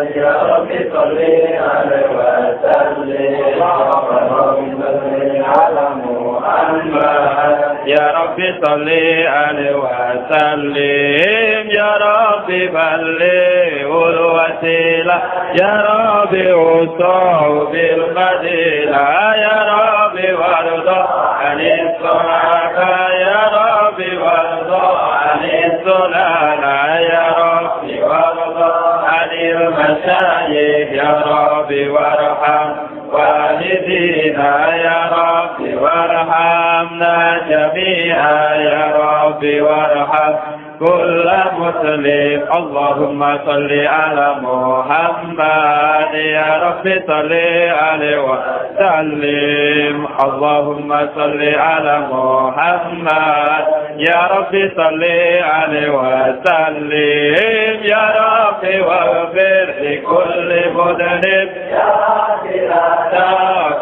يا رب صل عليه وسلم اللهم صل على محمد يا رب صل عليه وسلم يا رب بلغ الوسيلة يا رب اوصوا بالفضيلة يا رب وارضى عن الصحابة يا رب وارضى عن الصلاة يا رب وارضى عن المشايخ يا رب وارحم والدينا يا رب وارحمنا جميعا يا رب وارحم كل مسلم اللهم صل على محمد يا رب صل عليه وسلم اللهم صل على محمد يا رب صل عليه وسلم يا رب واغفر لكل مذنب يا رب لا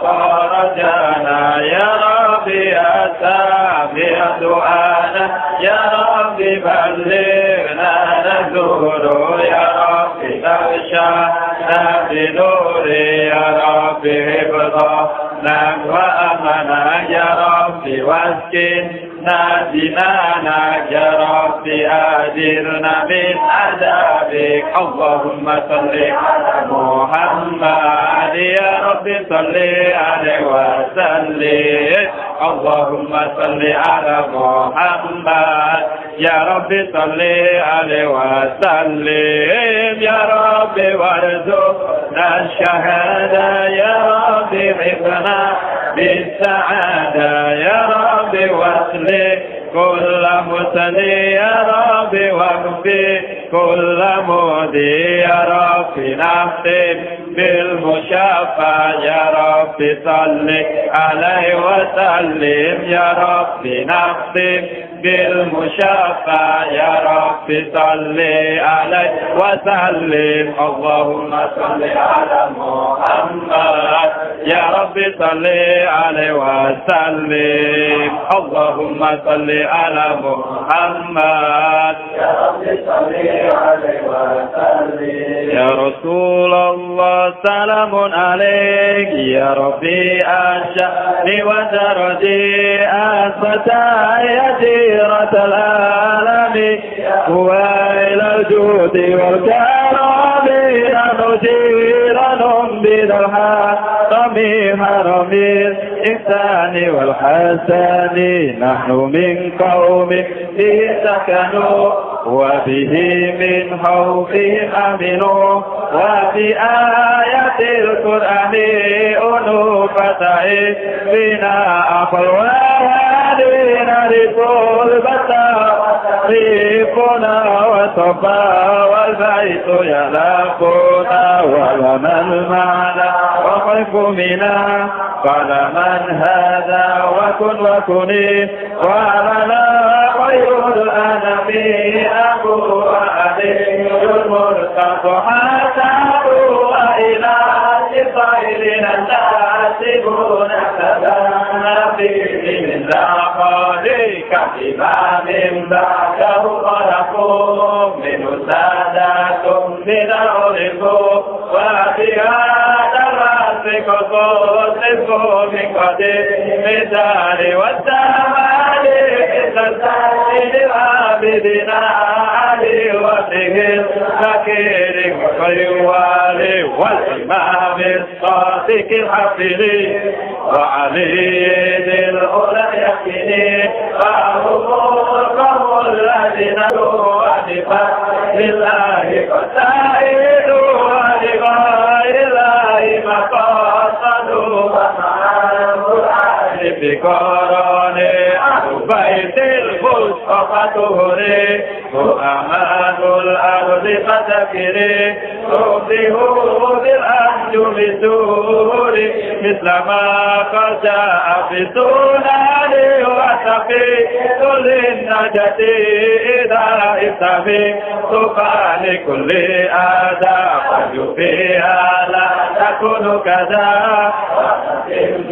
خرجنا يا رب يا سامع دعانا يا رب بلغنا نزور يا رب نغشانا بنور يا رب حفظنا وأمنا يا رب واسكننا جنانا يا رب أجرنا من عذابك اللهم صل على محمد يا رب صل عليه وسلم اللهم صل على محمد يا رب صل عليه وسلم يا رب وارزقنا الشهادة يا رب عفنا بالسعادة يا رب واصلح كل مسلم يا رب واغفر كل مودي يا رب نختم بالمشافى يا رب صل عليه وسلم يا رب نختم بالمشافى يا رب صل عليه وسلم اللهم صل على محمد يا رب صل عليه وسلم اللهم صل على محمد يا رب صل عليه وسلم يا رسول الله سلام عليك يا ربي أشأني ودرجي أسفتا يا جيرة العالم وإلى الجود والكرم نجيرهم بالحرم حرم الإحسان والحسن نحن من قوم به سكنوا وبه من خوفهم أمنوا وفي آية القرآن أنو فتعي بنا أخواننا لطول ريقنا وصفا والبيت يلاقنا ولنا المعنى وخلف منا قال من هذا وكني ولنا خير الأنام أبو علي المرتضى حسبوا إلى خيرنا الناسبون سبانا فيه من ذاقلك إمام بعده خلقوا من سادات من أولكم وفي هذا الرأس قصصكم من قديم الدار والزمان تسأل عابدنا علي وفيه الفكير والخيوال والإمام الصادق الحفظ وعلي ذي الأولى يكفي فهم الذين وعدفا لله قتائلوا ولغير الله مقاصدوا ومعامل بقران أهل بيت المصطفى تهري وأمان الأرض فتكري تبديه بالأنجم سوري مثل ما قد جاء في سنن وتقيت للنجاة إذا استفي تقال كل آداب فيها لا تكون كذا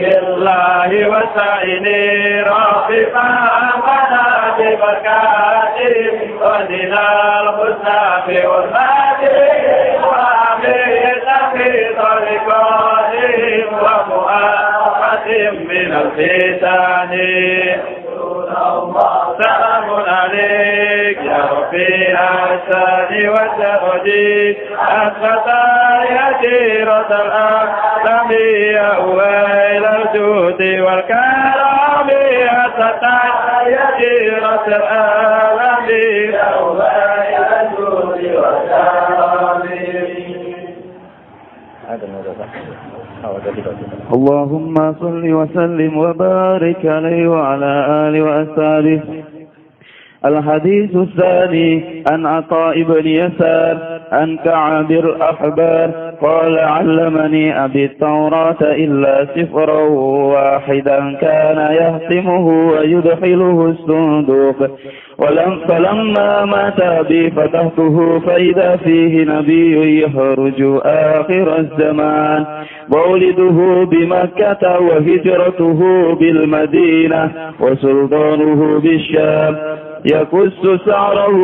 الله وسعيني رافقا منا ببركاته ودنا الحسنى في والمادي وعمل في طريقهم ومؤاخذ من الختان سلام عليك يا ربي أحسن وتهدي الخطايا جيرة الأقلام يا ويل الجود والكرم الخطايا جيرة الأقلام يا ويل الجود والكرم. اللهم صل وسلم وبارك عليه وعلى آله وأصحابه. الحديث الثاني عن عطاء بن يسار عن كعب الأحبار قال علمني أبي التوراة إلا سفرا واحدا كان يهتمه ويدخله الصندوق فلما مات أبي فتحته فإذا فيه نبي يخرج آخر الزمان مولده بمكة وهجرته بالمدينة وسلطانه بالشام يكس سعره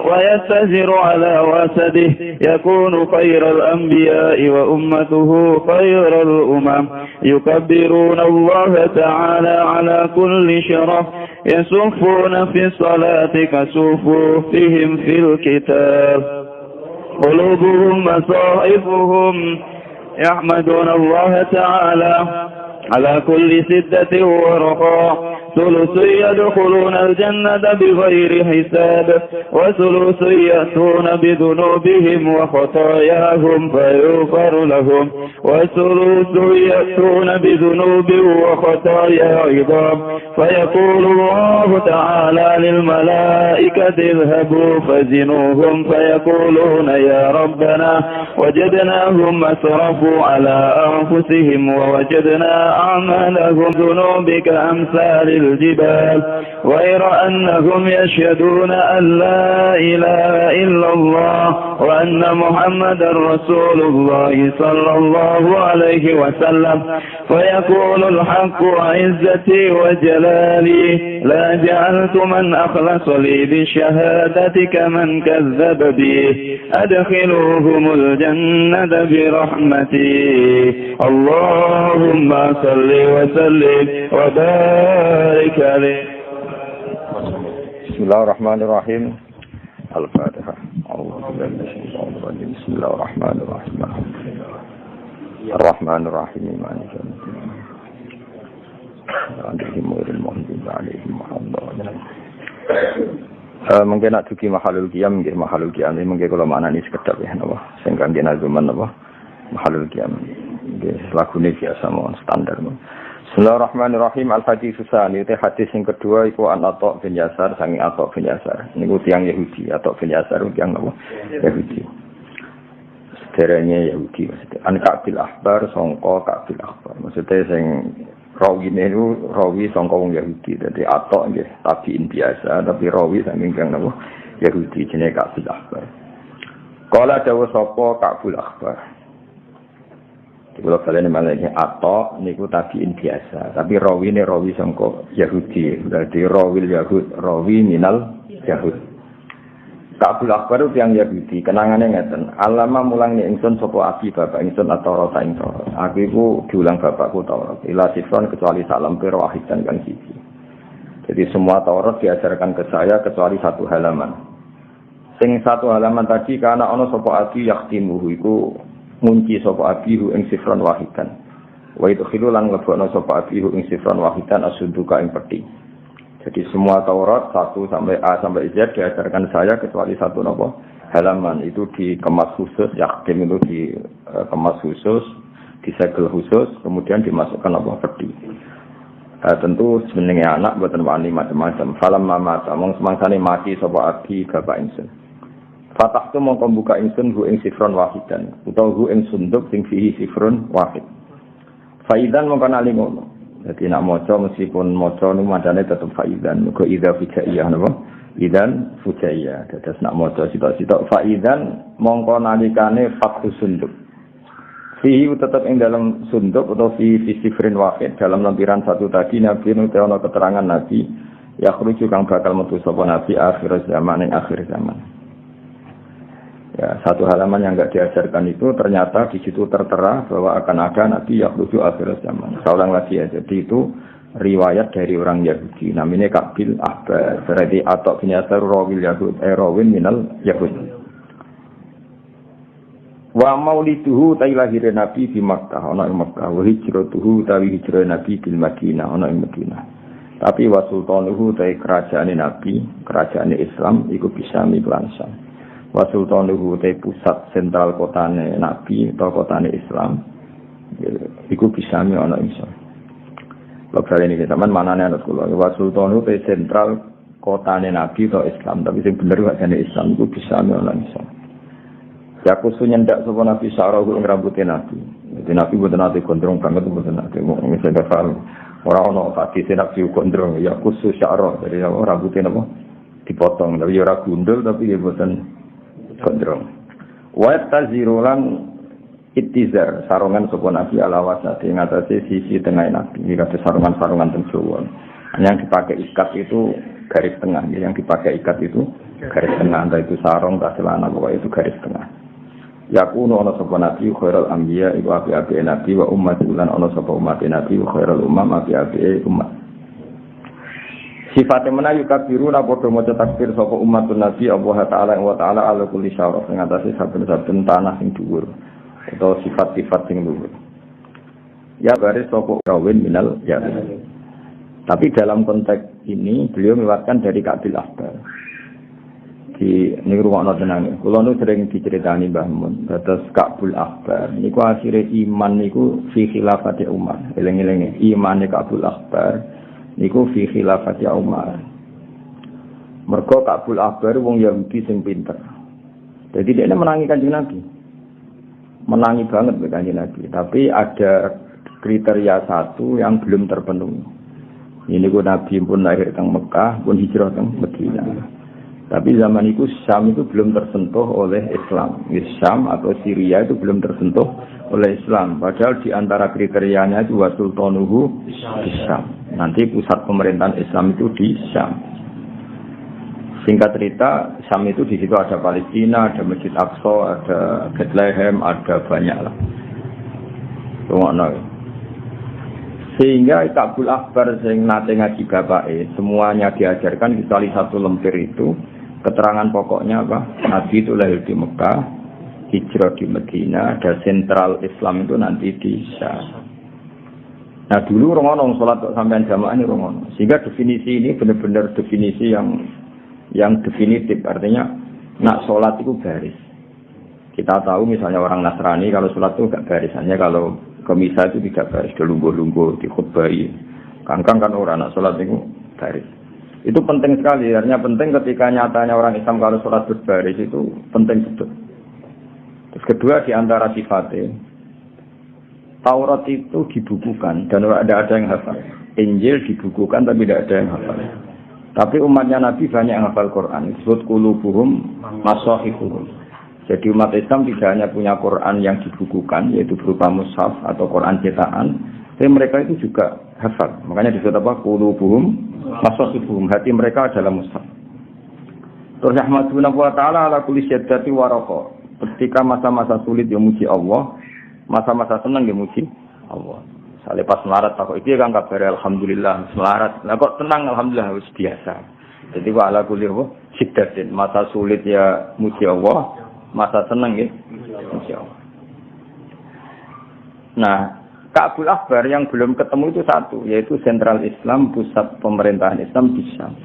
ويتزر على وسده يكون خير الأنبياء وأمته خير الأمم يكبرون الله تعالى على كل شرف يصفون في الصلاة كصفوفهم في الكتاب قلوبهم مصائفهم يحمدون الله تعالى على كل سدة ورخاء ثلث يدخلون الجنة بغير حساب وثلث يأتون بذنوبهم وخطاياهم فيغفر لهم وثلث يأتون بذنوب وخطايا عظام فيقول الله تعالى للملائكة اذهبوا فزنوهم فيقولون يا ربنا وجدناهم أسرفوا على أنفسهم ووجدنا أعمالهم ذنوبك أمثال الجبال غير أنهم يشهدون أن لا إله إلا الله وأن محمد رسول الله صلى الله عليه وسلم فيقول الحق عزتي وجلالي لا جعلت من أخلص لي بالشهادة كمن كذب بي أدخلوهم الجنة برحمتي اللهم صل وسلم وبارك عليه. بسم الله الرحمن الرحيم. الفاتحة. بسم الله الرحمن الرحيم. الرحمن الرحيم مالك يوم الدين. عليهم غير المغضوب عليهم ولا الضالين. Mungkin nak tuki mahalul qiyam nggih mahalul qiyam mungkin kula maknani sekedap ya napa sing kangge nazuman napa mahalul qiyam nggih lakune biasa mawon standar. Bismillahirrahmanirrahim. Al-Hadis Tsani te hadis sing kedua iku an Atha bin Yasar sangi Atha bin Yasar niku tiyang Yahudi Atha bin Yasar tiyang napa Yahudi sederenge Yahudi maksudnya an Ka'bil Ahbar sangka Ka'bil Ahbar maksudnya sing rawine niku rawi sangka wong Yahudi dadi Atha nggih tabiin biasa tapi rawi saking napa Yahudi jenenge Ka'bil Ahbar. Kala dawuh sapa Ka'bil Ahbar kalau kalian malah atau niku tabiin biasa, tapi rawi ini rawi sangka Yahudi, berarti rawil Yahud, rawi minal Yahud. Ka'bul Akbar itu yang Yahudi, kenangannya ngeten. Alama mulangnya ingsun sapa abi bapak ingsun atau rota ing Taurat. Aku iku diulang bapakku Taurat. Ila sifron kecuali salam per wahidan kang siji. Jadi semua Taurat diajarkan ke saya kecuali satu halaman. Sing satu halaman tadi karena ana sapa abi yaktimuhu iku ngunci sapa abihu ing sifron wahidan. Wa idkhilu lan nglebokno sapa abihu ing sifron wahidan asunduka ing peti. Jadi semua Taurat 1 sampai A sampai Z diajarkan saya kecuali satu napa halaman itu dikemas khusus, yakin itu dikemas khusus, disegel khusus, kemudian dimasukkan apa peti. Tentu jenenge anak mboten wani macam-macam. Falam mamata mong semangsane mati sapa abi bapak ingsun. Fatah tu mongko buka ingsun hu ing sifron wahidan utawa hu ing sunduk sing fihi sifron wahid. Faidan mongko nali ngono. Dadi nak maca meskipun maca niku madane tetep faidan. Muga idza fujaiyah napa? Idan fujaiyah. Dados nak maca sitok-sitok faidan mongko nalikane fathu sunduk. Fihi tetep ing dalam sunduk utawa fi sifrin wahid dalam lampiran satu tadi nabi nu ana keterangan nabi ya khruju kang bakal metu sapa nabi akhir zaman ing akhir zaman. Ya, satu halaman yang enggak diajarkan itu ternyata di situ tertera bahwa akan ada Nabi yakhruju akhir zaman. Seorang lagi ya. Jadi itu riwayat dari orang Yahudi. Namanya Kabil Ahbar. Berarti atau binyasar rawil Yahud. Rawin minal Yahud. Wa mauliduhu ta'i lahir Nabi di Makkah. Ana ing Makkah. Wa hijratuhu ta'i hijrah Nabi di Madinah. Ana ing Madinah. Tapi wa sultanuhu ta'i kerajaan Nabi. Kerajaan Islam. Iku bisa miklansan. Wa sultanuhu te pusat sentral kotane Nabi atau kotane Islam iku bisa mi ana iso. Lha kali ini sampean manane ana kula wa sultanuhu te sentral kotane Nabi atau Islam tapi sing bener kotane Islam iku bisa mi ana iso. Ya kusu nyendak sapa Nabi sarahu ing rambuté Nabi. Dadi Nabi boten ate gondrong banget boten ate mung misale fal ora ana hadis Nabi gondrong ya kusu syara dari rambuté napa dipotong tapi ora gundul tapi ya boten gondrong. Wa tazirulan ittizar sarungan sapa Nabi ala wasati ngatasi sisi tengah Nabi. Iki kate sarungan-sarungan teng Jawa. Yang dipakai ikat itu garis tengah, yang dipakai ikat itu garis tengah, entah itu sarung atau celana pokoknya itu garis tengah. Yakunu ana sapa Nabi khairul anbiya iku api-api Nabi wa ummatul lan ana sapa umat Nabi khairul umam api-api umat. Sifatnya mana yukabiru napodo moco takbir sapa umatun Nabi Allah Ta'ala wa Ta'ala ala kulli syaraf yang atasnya saben-saben tanah sing dhuwur atau sifat-sifat sing dhuwur. Ya baris sapa rawin minal ya. Tapi dalam konteks ini beliau mewakilkan dari Kabil Ahbar. Di niku rumakno tenang. Kula nu sering diceritani Mbah Mun, dados Kabil Ahbar niku akhire iman niku fi khilafati Umar. Eling-elinge imane Kabil Ahbar niku fi khilafati Umar. Mergo Kabul Ahbar wong Yahudi sing pinter. Jadi dia menangi Kanjeng Nabi. Menangi banget be Kanjeng Nabi, tapi ada kriteria satu yang belum terpenuhi. Ini ku Nabi pun lahir teng Mekah, pun hijrah teng Madinah. Tapi zaman itu Syam itu belum tersentuh oleh Islam. Syam atau Syria itu belum tersentuh oleh Islam. Padahal di antara kriterianya itu wa sultanuhu di Syam. Nanti pusat pemerintahan Islam itu di Syam. Singkat cerita, Syam itu di situ ada Palestina, ada Masjid Aqsa, ada Bethlehem, ada banyak lah. Sehingga Kabul Ahbar sing nate ngaji bapake, semuanya diajarkan kecuali satu lemper itu. Keterangan pokoknya apa? Nabi itu lahir di Mekah, hijrah di Madinah, dan sentral Islam itu nanti di Syam. Nah dulu orang sholat sampai jamaah ini orang. Sehingga definisi ini benar-benar definisi yang definitif. Artinya nak sholat itu baris. Kita tahu misalnya orang Nasrani kalau sholat itu enggak baris. Hanya kalau ke misa itu tidak baris. Delunggu-lunggu, dikhutbahi. Kangkang kan orang nak sholat itu baris. Itu penting sekali. Artinya penting ketika nyatanya orang Islam kalau sholat berbaris itu penting betul. Terus kedua di antara sifatnya, Taurat itu dibukukan dan tidak ada yang hafal. Injil dibukukan tapi tidak ada yang hafal. Tapi umatnya Nabi banyak yang hafal Quran. Disebut qulubuhum masahifuhum. Jadi umat Islam tidak hanya punya Quran yang dibukukan, yaitu berupa mushaf atau Quran cetakan, tapi mereka itu juga hafal. Makanya disebut apa? Qulubuhum masahifuhum. Hati mereka adalah mushaf. Terus Ahmaduna wa ta'ala ala kulli syaddati wa raqa. Ketika masa-masa sulit yang muji Allah, masa-masa senang dia muji Allah. Sale pas melarat tak kok iki kan kabar alhamdulillah melarat. Lah kok tenang alhamdulillah wis biasa. Jadi wa ala kulli syiddatin, masa sulit ya muji Allah, masa senang ya muji Allah. Nah, Kabul Ahbar yang belum ketemu itu satu, yaitu sentral Islam, pusat pemerintahan Islam di Syam.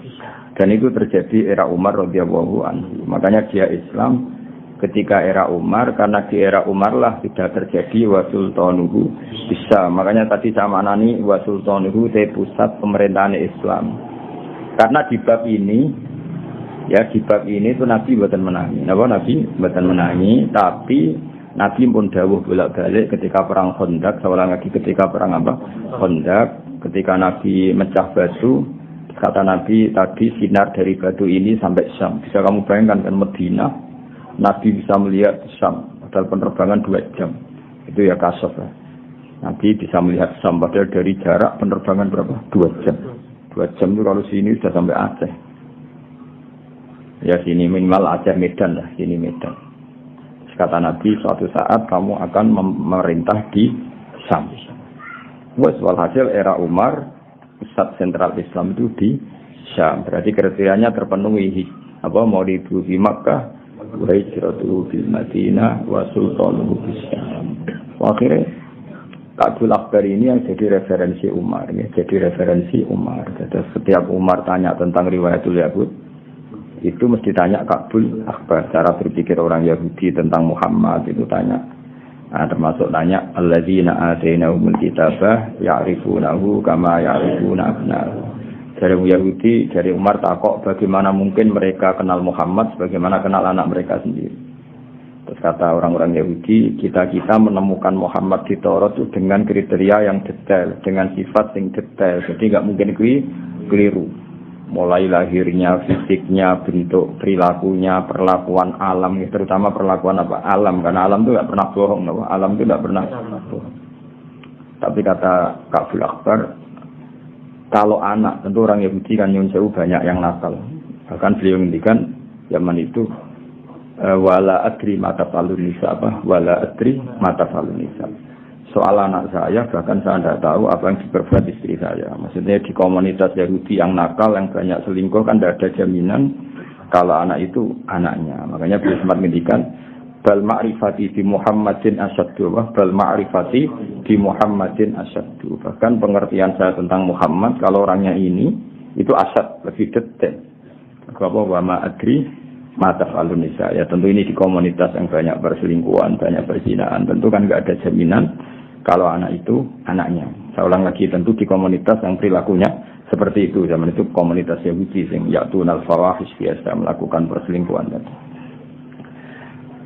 Dan itu terjadi era Umar radhiyallahu anhu. Makanya dia Islam ketika era Umar, karena di era Umar lah tidak terjadi wa sultanuhu bisa. Makanya tadi sama nani wa sultanuhu te pusat pemerintahan Islam. Karena di bab ini, ya di bab ini itu Nabi buatan menangi. Nabi buatan menangi, tapi Nabi pun dawuh bolak-balik ketika perang Khandaq, seorang lagi ketika perang apa? Khandaq, ketika Nabi mecah batu, kata Nabi tadi sinar dari batu ini sampai Syam. Bisa kamu bayangkan kan Madinah, Nabi bisa melihat Syam, padahal penerbangan 2 jam. Itu ya kasaf ya. Nabi bisa melihat Syam, padahal dari jarak penerbangan berapa? 2 jam. 2 jam itu kalau sini sudah sampai Aceh. Ya sini minimal Aceh Medan lah, sini Medan. kata Nabi, suatu saat kamu akan memerintah di Syam. Walhasil era Umar, pusat sentral Islam itu di Syam. Berarti kriterianya terpenuhi. Mau di Makkah, wa hijratuhu bil Madinah, wa sultanuhu bis Syam. Akhirnya Ka'bul Akbar ini yang jadi referensi Umar, ya. Jadi referensi Umar. Jadi setiap Umar tanya tentang riwayatul Yahud, itu mesti tanya Ka'bul Akbar. Cara berpikir orang Yahudi tentang Muhammad itu tanya. Nah, termasuk tanya alladzina atainahumul kitabah ya'rifunahu kama ya'rifuna abna'ahum. Dari Yahudi, dari Umar takok bagaimana mungkin mereka kenal Muhammad sebagaimana kenal anak mereka sendiri. Terus kata orang-orang Yahudi, kita menemukan Muhammad di Taurat itu dengan kriteria yang detail, dengan sifat yang detail. Jadi nggak mungkin keliru. Mulai lahirnya, fisiknya, bentuk, perilakunya, perlakuan alam, terutama perlakuan alam, karena alam itu nggak pernah bohong, alam itu nggak pernah bohong. Tapi kata Ka'bul Akbar, kalau anak, tentu orang Yahudi kan nyun sewu banyak yang nakal. Bahkan beliau ngendikan zaman itu, wala adri mata falun nisa wala adri mata falun nisa. Soal anak saya, bahkan saya tidak tahu apa yang diperbuat istri saya. Maksudnya di komunitas Yahudi yang nakal, yang banyak selingkuh, kan tidak ada jaminan kalau anak itu anaknya. Makanya beliau sempat ngendikan, bal ma'rifati di Muhammadin asyaddu, bal ma'rifati di Muhammadin asyaddu. Bahkan pengertian saya tentang Muhammad, kalau orangnya ini, itu asyad, lebih detail. Apa wama adri mata falun nisa. Ya tentu ini di komunitas yang banyak perselingkuhan, banyak perzinaan. Tentu kan nggak ada jaminan kalau anak itu anaknya. Saya ulang lagi, tentu di komunitas yang perilakunya seperti itu. Zaman itu komunitas Yahudi yang ya'tunal fawahish biasa melakukan perselingkuhan.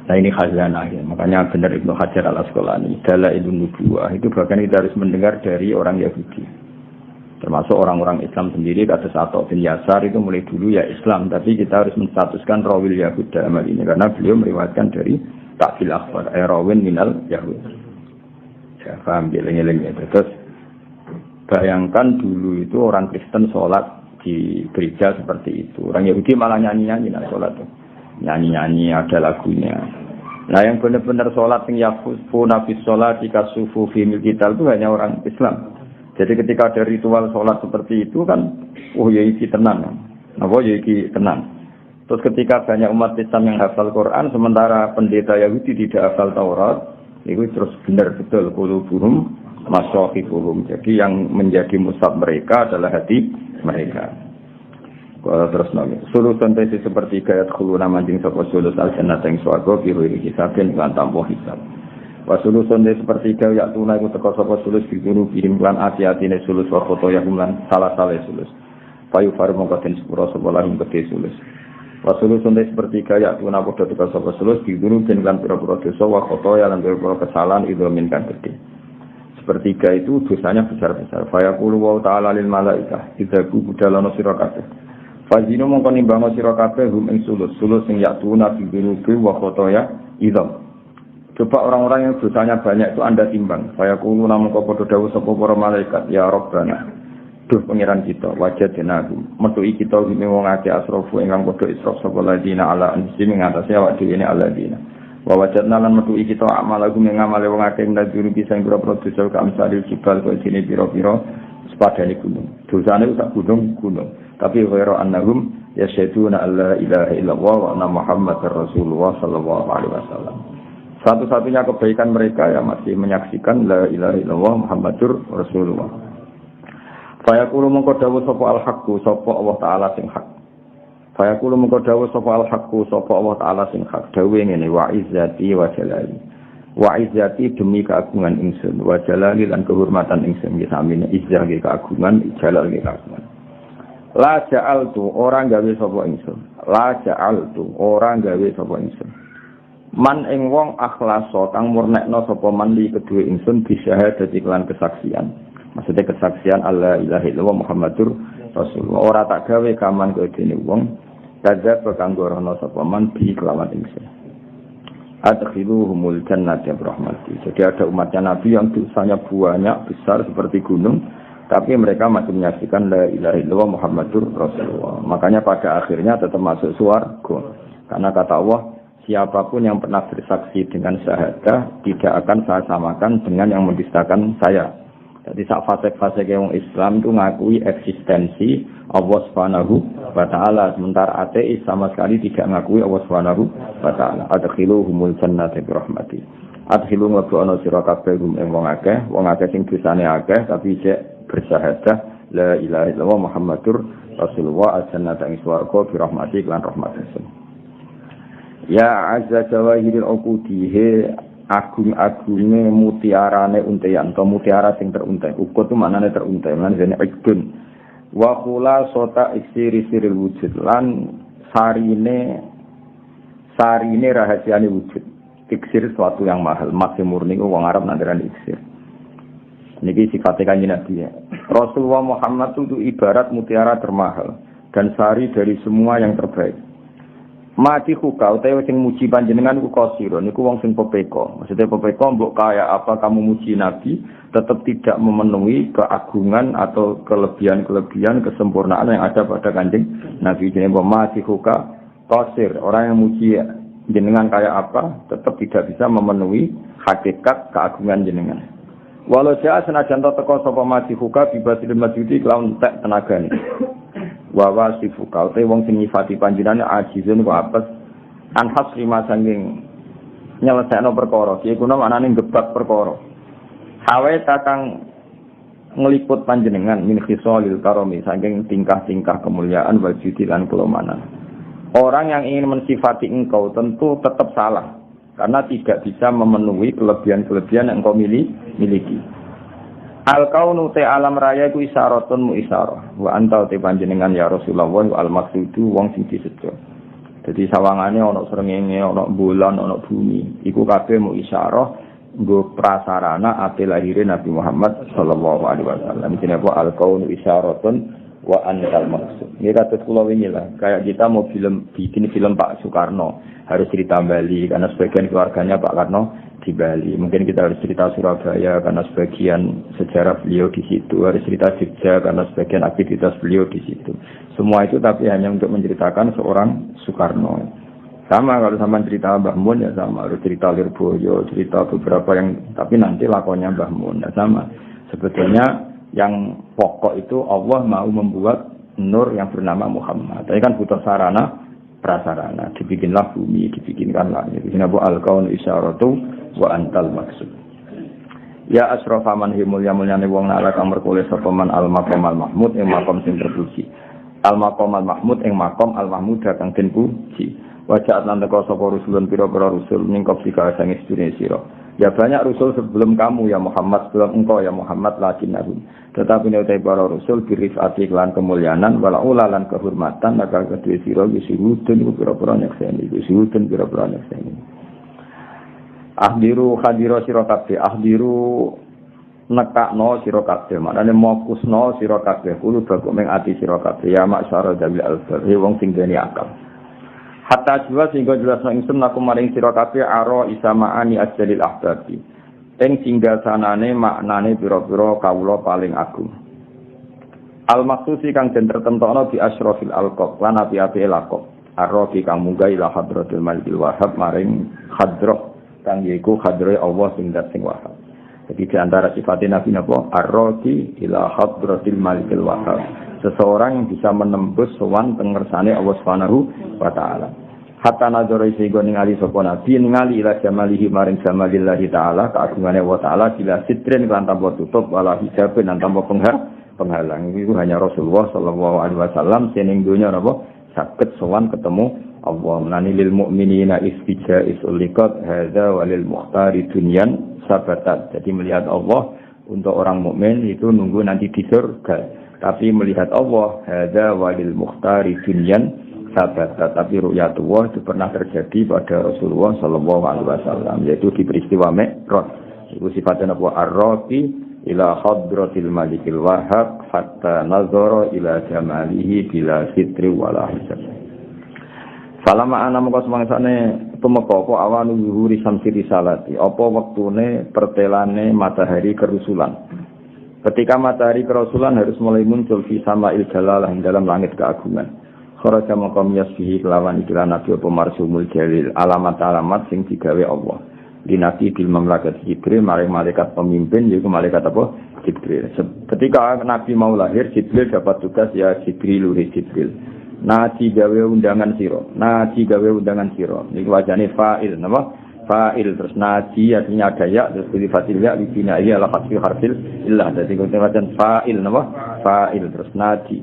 Nah ini khazanah ya. Makanya benar Ibnu Hajar al-Asqalani, Dalailun Nubuwah itu bahkan kita harus mendengar dari orang Yahudi. Termasuk orang-orang Islam sendiri, kata Atta bin Yasar itu mulai dulu ya Islam, tapi kita harus menstatuskan rawil Yahud dalam hal ini karena beliau meriwayatkan dari Ka'bul Akbar, rawin minal Yahud. Ya, paham, geleng-geleng itu. Terus bayangkan dulu itu orang Kristen sholat di gereja seperti itu. Orang Yahudi malah nyanyi-nyanyi nah sholat tuh. Nyanyi-nyanyi ada lagunya. Nah yang benar-benar sholat yang yafuna bis sholat jika sufu fimil kita itu hanya orang Islam. Jadi ketika ada ritual sholat seperti itu kan, ya iki tenang. Ya iki tenang. Terus ketika banyak umat Islam yang hafal Quran, sementara pendeta Yahudi tidak hafal Taurat, itu terus benar betul qulubuhum masyahifuhum. Jadi yang menjadi mushaf mereka adalah hati mereka. Kalau terus nami, sulusan tesis seperti gayat khuluna manjing sapa sulus al-jannah yang swarga biru hisabin lan tanpa hisab. Wasulusun tesis seperti gayat tuna iku teka sapa sulus biru kirim lan ati-atine sulus wa foto yang lan salah-salah sulus. Payu faru mongkoten sepura sapa lahum gede sulus. Wasulusun tesis seperti gayat tuna padha teka sapa sulus biru den lan pira-pira dosa wa foto lan pira-pira kesalahan idzamin kan gede. Sepertiga itu dosanya besar-besar. Fa yaqulu wa ta'ala lil malaikah idzaku budalana sira kabeh. Fazino mongko nimbang sira kabeh hum ing sulus sing yatuna bibirubi wa khotoya idzam. Coba orang-orang yang dosanya banyak itu Anda timbang. Saya kulo namung padha dawuh sapa para malaikat, ya Rabbana. Duh pangeran kita, wajadna metuhi kita ing wong akeh asrofu ingkang padha israf sapa ladina ala anjing ngatasi awak dhewe ne aladina. Wa wajadna lan metuhi kita amalagu ing amale wong akeh ndajuri bisa ing pira-pira dosa kang misalil jibal kok sine pira-pira sepadane gunung. Dosane sak gunung. Tapi ghairu annahum yasyhaduna alla ilaha illallah wa anna muhammadar rasulullah sallallahu alaihi wasallam. Satu-satunya kebaikan mereka ya masih menyaksikan la ilaha illallah muhammadur rasulullah. Fa yaqulu mongko dawuh sapa al-haqqu sapa Allah taala sing hak. Fa yaqulu mongko dawuh sapa al-haqqu sapa Allah taala sing hak. Dawuh ngene wa izzati wa jalali. Wa izzati demi keagungan ingsun, wa jalali lan kehormatan ingsun ya samine izzah ge keagungan, jalal ge keagungan. La ja'altu orang gawe sapa ingsun. La ja'altu orang gawe sapa ingsun. Man ing wong akhlaso kang murnekno sapa man li kedue ingsun bisyahadati lan kesaksian. Maksudnya kesaksian alla ilaha illallah muhammadur rasulullah. Ora tak gawe kaman kedene wong kadzab kanggo rono sapa man bi kelawan ingsun. Adkhiluhumul jannata bi rahmati. Jadi ada umatnya Nabi yang dosanya banyak besar seperti gunung. Tapi mereka masih menyaksikan la ilaha illallah muhammadur rasulullah. Makanya pada akhirnya tetap masuk surga. Karena kata Allah, siapapun yang pernah bersaksi dengan syahadah tidak akan saya samakan dengan yang mendustakan saya. Jadi sak fase-fase yang Islam itu ngakui eksistensi Allah Subhanahu wa taala, sementara ateis sama sekali tidak ngakui Allah Subhanahu wa taala. Adkhiluhumul jannata bi rahmati. Adkhilu mlebokno sira kabeh wong akeh sing dosane akeh tapi cek bersyahadah la ilaha illallah Muhammadur Rasulullah al-jannata ing swarga bi rahmati lan rahmat Rasul. Ya azza jawahiril uqudi agung-agunge mutiarane untean atau mutiara sing teruntai. Ukut itu maknane teruntai, lan jane ikdun. Wa khulasata iksiri siril wujud lan sarine rahasiane wujud. Iksir sesuatu yang mahal, masih murni wong Arab nandaran iksir. Niki sifatnya kanjeng Nabi ya. Rasulullah Muhammad itu ibarat mutiara termahal dan sari dari semua yang terbaik. Mati kuka utawa sing muji panjenengan ku kosiro niku wong sing pepeko. Maksudnya pepeko mbok kaya apa kamu muji Nabi tetap tidak memenuhi keagungan atau kelebihan kesempurnaan yang ada pada kanjeng Nabi. Jenenge mati kuka kosir, orang yang muji jenengan kaya apa tetap tidak bisa memenuhi hakikat keagungan jenengan. Walau jaa senajan teko sapa mati kuka bibasil majudi kelawan tek tenagane. Wa sifuka uta wong sing nyifati panjenengan ajizun kok apes anhas lima sanging nyelesaikno perkara iki kuna maknane gebak perkara hawe takang ngeliput panjenengan min khisalil karami saking tingkah-tingkah kemuliaan wal judi lan kelomanan. Orang yang ingin mensifati engkau tentu tetap salah karena tidak bisa memenuhi kelebihan-kelebihan yang engkau miliki. Al-kaunu te alam raya iku isyaratun mu isyarah. Wa anta te panjenengan ya Rasulullah al-maqsudu wong sing disejo. Dadi sawangane ana srengenge, ana bulan, ana bumi. Iku kabeh mu isyarah nggo prasarana ate lahire Nabi Muhammad sallallahu alaihi wasallam. Jenenge al-kaunu isyaratun wa antal maqsud. Ini kata kula wingi lah, kayak kita mau bikin film Pak Soekarno, harus cerita Bali karena sebagian keluarganya Pak Karno di Bali. Mungkin kita harus cerita Surabaya karena sebagian sejarah beliau di situ, harus cerita Jogja karena sebagian aktivitas beliau di situ. Semua itu tapi hanya untuk menceritakan seorang Soekarno. Sama kalau sama cerita Mbah Mun ya sama, harus cerita Lirboyo, cerita beberapa yang tapi nanti lakonnya Mbah Mun ya sama. Sebetulnya yang pokok itu Allah mau membuat nur yang bernama Muhammad. Tapi kan butuh sarana prasarana, dibikinlah bumi, dibikinkan langit. Ini apa al-kaun isyaratu wa antal maksud. Ya asrafa man himulya-mulyane wong nala kang merkule sapa man al-maqam al-mahmud ing maqam sing terpuji. Al-maqam al-mahmud ing maqam al-mahmud kang den puji. Wajah lan teko sapa rusulun pira-pira rusul ningkop sika sange sedune sira. Ya banyak rusul sebelum kamu ya Muhammad, sebelum engkau ya Muhammad lakinnahu. Tetapi nek para rasul birifati lan kemuliaan wala ulalan kehormatan maka kedue sira disebutun iku pira-pira nyekseni disebutun pira-pira nyekseni. Ahdiru hadira sira kabeh ahdiru nekakno sira kabeh maknane mokusno sira kabeh kulo bagok meng ati sira kabeh ya maksara dalil al-far wong sing dene akal. Hatta jiwa sehingga jelasno ingsun laku maring sira kabeh aro isamaani asjalil ahbabi. Ing singgasanane maknane pira-pira kawula paling agung. Al-maqsusi kang den tertentokno bi asyrafil alqab lan api-api laqab. Ar-rafi kang munggah ila hadratil malikil wahhab maring hadrah kang yaiku hadrahe Allah sing dat sing wahhab. Jadi di antara sifat Nabi napa ar-rafi ila hadratil malikil wahhab. Seseorang yang bisa menembus sowan pengersane Allah Subhanahu wa taala. Hatta nazara sehingga ningali sapa nabi ningali ila jamalihi maring jamalillahi taala keagungane Allah taala bila sitrin kan tanpa tutup wala hijab lan tanpa penghalang. Itu hanya Rasulullah sallallahu alaihi wasallam sening dunya napa saged sowan ketemu Allah. Menani lil mukminina istija isuliqat hadza walil muhtari dunyan sabatat. Jadi melihat Allah untuk orang mukmin itu nunggu nanti di surga. Tapi melihat Allah hadza walil muhtari dunyan sahabat, tapi ru'yatullah itu pernah terjadi pada Rasulullah sallallahu alaihi wasallam yaitu di peristiwa Mi'raj. Itu sifatnya apa ar-rafi ila hadratil malikil wahhab hatta nazara ila jamalihi bila sitri wala hisab. Salama ana mongko semangsane tumeka apa awanu zuhuri samsi risalati apa wektune pertelane matahari kerusulan. Ketika matahari kerasulan harus mulai muncul di sama'il jalalah dalam langit keagungan. kharaja maqam yasbihi kelawan iklan nabi apa marsumul jalil alamat-alamat sing digawe Allah dinati bil mamlakat Jibril maring malaikat pemimpin yaitu malaikat apa Jibril. Ketika Nabi mau lahir Jibril dapat tugas ya Jibril naji gawe undangan sira niku wajane fa'il napa fa'il terus naji artinya ada ya terus sifatil ya di sini ya la hasfi harfil illah dadi wajan fa'il napa fa'il terus naji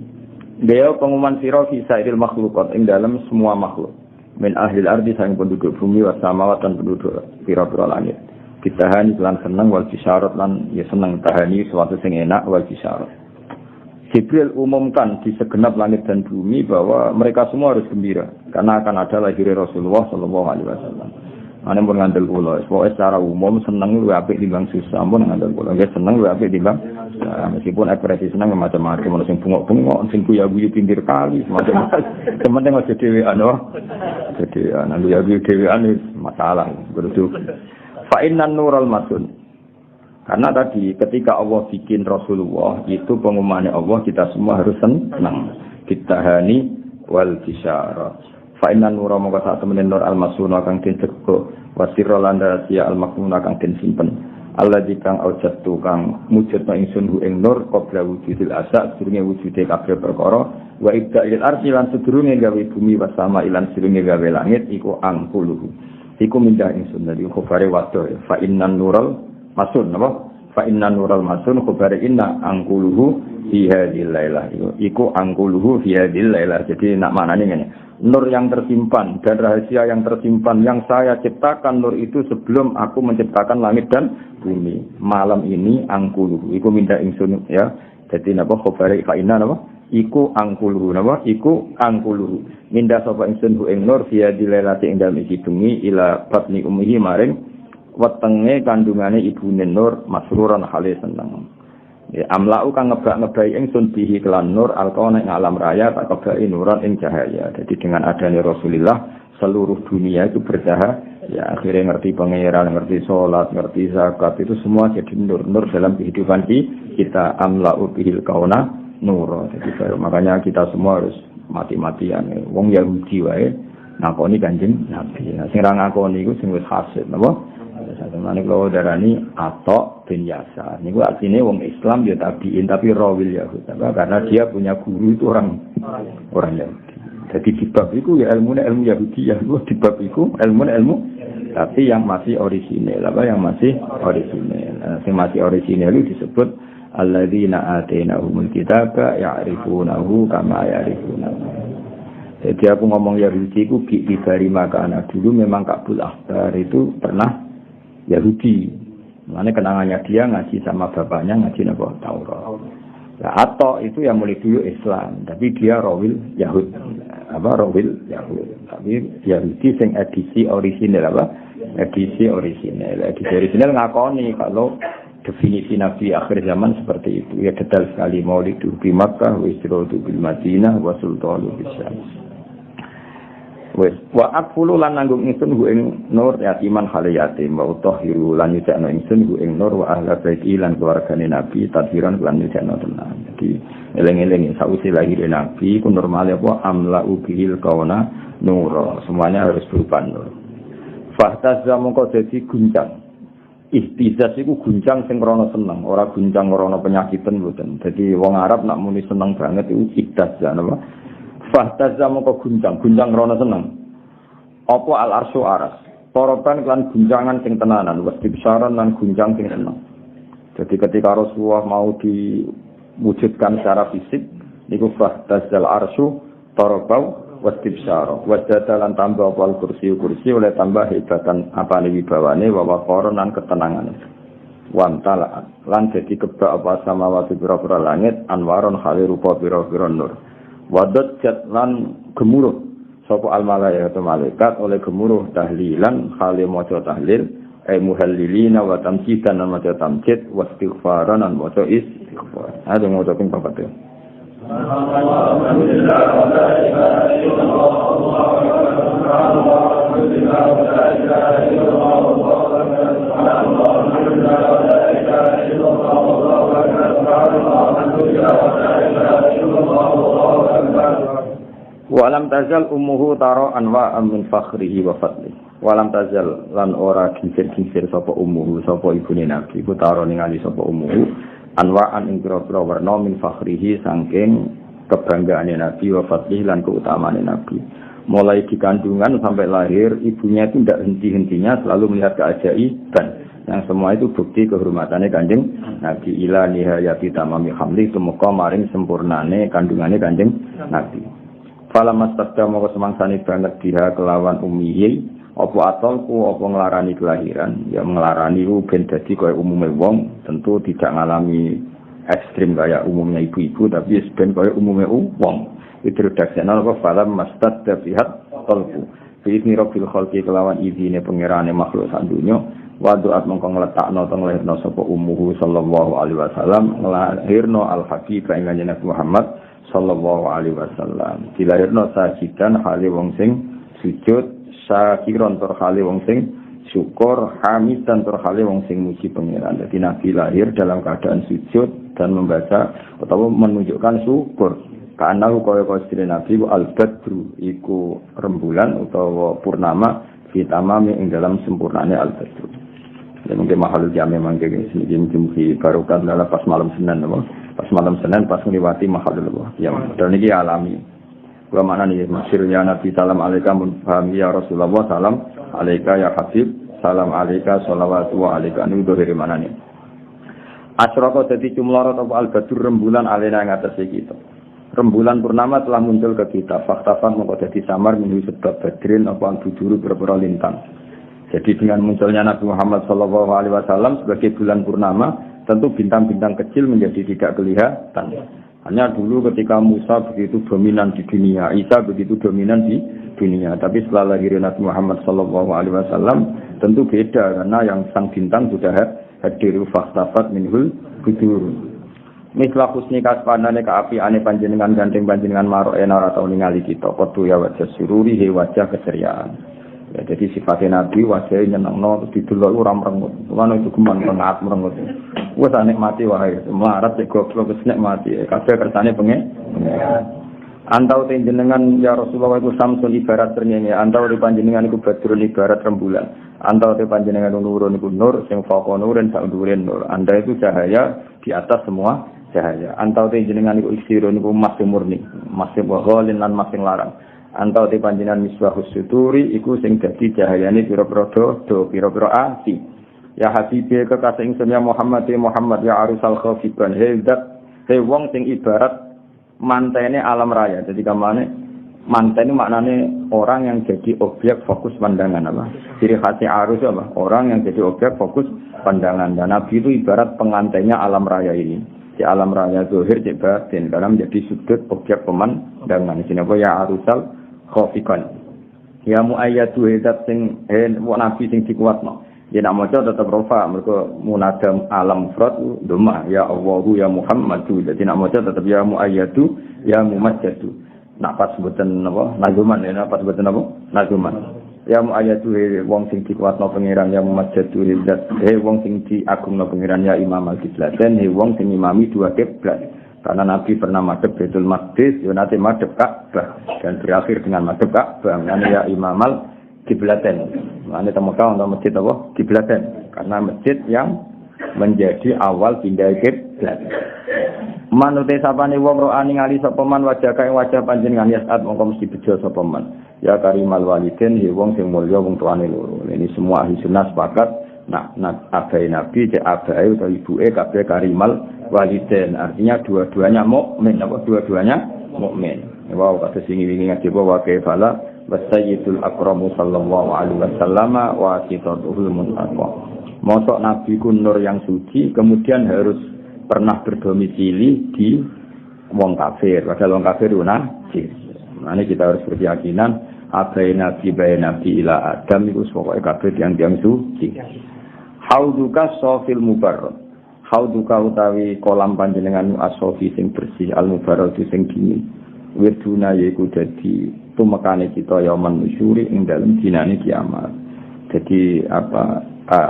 dia pengumuman sira fi sa'iril makhluqat ing dalam semua makhluk min ahli ardi sang penduduk bumi wa samawat dan penduduk pira-pira langit ditahani lan seneng wal bisyarat lan ya seneng tahani suatu sing enak wal bisyarat. Jibril umumkan di segenap langit dan bumi bahwa mereka semua harus gembira karena akan ada lahir Rasulullah sallallahu alaihi wasallam. Ane pun ngandel kula, pokoke secara umum seneng luwih apik timbang susah, pun ngandel kula. Nggih seneng luwih apik timbang meskipun ekspresi seneng macam-macam, ono sing bungok-bungok, sing guyu-guyu pinggir kali, macam-macam. Temen aja dhewean wae. Jadi ana guyu dhewean masalah begitu. Fa innan nural masun. Karena tadi ketika Allah bikin Rasulullah itu pengumumannya Allah kita semua harus senang. Kitahani wal bisyarah. Fa inna nura mongko sak temene nur al-masuna kang den cekuk wasira lan rahasia al-maknuna kang den simpen alladzi kang aujatu kang mujudna ingsun hu ing nur qabla wujudil asa sedurunge wujude kabeh perkara wa ibda'il ardi lan sedurunge gawe bumi wasama ilan sedurunge gawe langit iku angkuluhu iku mindah ingsun dadi khobare wadah fa inna nural masun napa fa inna nural masun khobare inna angkuluhu fi hadhil lailah iku angkuluhu fi hadhil lailah jadi nak maknane ngene nur yang tersimpan dan rahasia yang tersimpan yang saya ciptakan nur itu sebelum aku menciptakan langit dan bumi malam ini angkuluhu iku minta ingsun ya jadi napa khabare fa inna napa iku angkuluhu napa iku angkuluhu minda sapa ingsun hu ing nur via dilelati ing dalem isi bengi ila batni ummihi maring wetenge kandungane ibune nur masruran hale seneng. Ya amlau kang ngebak-ngebai ingsun bihi kelan nur alqauna ing alam raya tak kebai nuran ing cahaya. Jadi dengan adanya Rasulullah seluruh dunia itu bercahaya. Ya akhirnya ngerti pangeran, ngerti salat, ngerti zakat itu semua jadi nur dalam kehidupan kita amlau bihil kauna nur. Jadi makanya kita semua harus mati-matian. Wong Yahudi wae ngakoni Kanjeng Nabi. Nah sing ra ngakoni iku sing wis hasil napa? Samane kula darani atok bin yasa. Niku artine wong Islam ya tabiin tapi rawil Yahudi. Karena dia punya guru itu orang Yahudi. Jadi di bab iku ya ilmu Yahudi ya, di bab iku ilmu tapi yang masih orisinil yang masih orisinil. Yang masih orisinil itu disebut alladzina atainahumul kitaba ya'rifunahu kama ya'rifunahu. Jadi aku ngomong Yahudi iku bi dari makana dulu memang Kabul Ahbar itu pernah Yahudi, makanya kenangannya dia ngaji sama bapaknya ngaji napa Taurat. Nah, atau itu yang mulai dulu Islam, tapi dia rawil Yahud, rawil Yahud. Tapi Yahudi sing edisi orisinal edisi orisinal ngakoni kalau definisi Nabi akhir zaman seperti itu. Ya detail sekali maulidu di Makkah, wa istiratu bil Madinah, wa sultanu bisyams. Wa akfulu lan nanggung ingsun hu ing nur yatiman khale yatim wa utahhiru lan nyucikno ingsun hu ing nur wa ahla baiti lan keluargane Nabi tadhiran lan nyucikno tenan. Jadi eling-eling sausi lahir Nabi ku normale apa amla ubihil kauna nur. Semuanya harus berupa nur. Fahtazza mongko dadi guncang. Ihtizaz iku guncang sing krana seneng, ora guncang krana penyakitan mboten. Dadi wong Arab nak muni seneng banget iku ihtizaz napa? Fahtazza mongko guncang rono seneng. Apa al-arsy aras. Poroban lan guncangan sing tenanan, wis dibsaran lan guncang sing seneng. Jadi ketika Rasulullah mau diwujudkan secara fisik, niku fahtazzal arsy tarabau wis dibsara. Wajada lan tambah wal kursi oleh tambah hebatan apane wibawane wa waqaran lan ketenangan. Wantala lan dadi kebak apa samawati pira-pira langit anwaron khali rupa pira-pira nur. Wadot jat lan gemuruh sapa al malaikatu malaikat oleh gemuruh tahlilan khali maca tahlil muhallilina wa tamjidan lan maca tamjid wa istighfaran lan maca istighfar. Ada maca ping 4. Alhamdulillah wa la ilaha illallah Walam tazal ummuhu taro anwa min fakhrihi wa fadli. Walam tazal lan ora gingsir-gingsir sapa ummuhu sapa ibune Nabi ku taro ningali sapa ummuhu anwa an ing pira-pira werna min fakhrihi saking kebanggaane Nabi wa fadli lan keutamaane Nabi. Mulai di kandungan sampai lahir ibunya itu tidak henti-hentinya selalu melihat keajaiban. Yang semua itu bukti kehormatannya Kanjeng Nabi ila nihayati tamami hamli tumeka maring sempurnane kandungane Kanjeng Nabi. Fala mastabda moko semangsane banget dia kelawan umihi apa atolku apa nglarani kelahiran ya nglarani ku ben dadi kaya umume wong tentu tidak ngalami ekstrim kaya umumnya ibu-ibu tapi ben kaya umume wong introduksinya apa fala mastabda bihat tolku fi rabbil khalqi kelawan izine pangerane makhluk sak donya wa doat mongko ngletakno teng lahirna sapa ummuhu sallallahu alaihi wasallam nglahirno al-habib ing Nabi Muhammad sallallahu alaihi wasallam dilahirno sajidan hale wong sing sujud syakiron tur hale wong sing syukur hamidan tur hale wong sing muji pangeran. Dadi Nabi lahir dalam keadaan sujud dan membaca atau menunjukkan syukur karena kaya Nabi al-badru iku rembulan utawa purnama fitamami ing dalam sempurnane al-badru. Ya mungkin mahal jam memang kayak sini jumki barokah dalam pas malam Senin apa? Pas malam Senin pas ngliwati mahal dulu. Ya dan ini alami. Gua mana nih masyirnya Nabi salam alaika munfahami ya Rasulullah salam alaika ya Habib salam alaika sholawatu wa alaika ini dari mana nih? Asroko dadi cumlorot apa al-badur rembulan alena ing atase kita. Rembulan purnama telah muncul ke kita. Faktafan mengko dadi samar menuju sebab badrin apa buduru berbera lintang. Jadi dengan munculnya Nabi Muhammad SAW sebagai bulan purnama, tentu bintang-bintang kecil menjadi tidak kelihatan. Hanya dulu ketika Musa begitu dominan di dunia, Isa begitu dominan di dunia. Tapi setelah lahir Nabi Muhammad SAW, tentu beda karena yang sang bintang sudah hadir faktafat minhul budur. Mislah husni kaspanane kaapiane panjenengan gandeng panjenengan marok ena ora tau ningali kita. Kodu ya wajah sururi he wajah keceriaan. Ya, jadi sifatnya Nabi wajahnya nyenengno terus didelok ora merengut. Lan itu geman pengat merengut. Wes nikmati wae. Melarat sik goblok wis nikmati. Kabeh kersane pengen. Antau jenengan ya Rasulullah itu samsun ibarat srengenge. Antau di panjenengan iku badrun ibarat rembulan. Antau di panjenengan nurun iku nur sing faqo nurin sak dhuwuren nur. Anda itu cahaya di atas semua cahaya. Antau di jenengan iku iksirun iku emas murni. Emas ghalin lan emas sing larang. Antau te panjenengan misbahus suturi iku sing dadi cahayane pira-pira do pira-pira ati ya habibe kekasih ingsun ya Muhammad ya arusal khafiban he wong sing ibarat mantene alam raya. Jadi kamane manten maknane orang yang jadi objek fokus pandangan apa ciri khas arus apa orang yang jadi objek fokus pandangan. Dan Nabi itu ibarat pengantennya alam raya ini di alam raya zahir cek batin karena menjadi sudut objek pemandangan. Di sini apa ya arusal khafikan ya muayyadu zat sing nabi sing dikuatno ya nak maca tetep rofa mergo munadam alam mufrad doma ya Allahu ya Muhammadu. Dadi nak maca tetep ya muayyadu ya mumajjadu. Nak pas mboten napa naguman ya pas mboten napa naguman ya muayyadu wong sing dikuatno pangeran ya mumajjadu zat wong sing diagungno pangeran ya imam al-qiblaten wong sing imami dua kiblat. Karena Nabi pernah madhep Baitul Maqdis, ya nanti madhep Ka'bah dan berakhir dengan madhep Ka'bah. Ini ya imamal kiblaten. Ini Mekah untuk masjid apa? Kiblaten. Karena masjid yang menjadi awal pindah kiblat. Manute sapane wong roani ngali sapa man wajah kae wajah panjenengan yasat mongko mesti bejo sapa man. Ya karimal waliden ya wong sing mulya wong tuane loro. Ini semua ahli sunnah sepakat nak abai Nabi cek abai atau ibuke kabeh karimal waliden, artinya dua-duanya mukmin apa dua-duanya mukmin. Wow, kata sing wingi ngaji wa kaifala wasayyidul akramu sallallahu alaihi wasallam wa sitatuhul muntaqa. Mosok Nabi ku nur yang suci kemudian harus pernah berdomisili di wong kafir. Padahal wong kafir itu najis. Nah, kita harus berkeyakinan abai Nabi ila Adam itu pokoknya kafir yang suci. Hauduka sofil mubarrad. Hauduka utawi kolam panjenengan asofi sing bersih al mubarrad sing dingin. Wirduna yaiku dadi tumekane kita yaman nusyuri ing dalem dinane kiamat. Jadi apa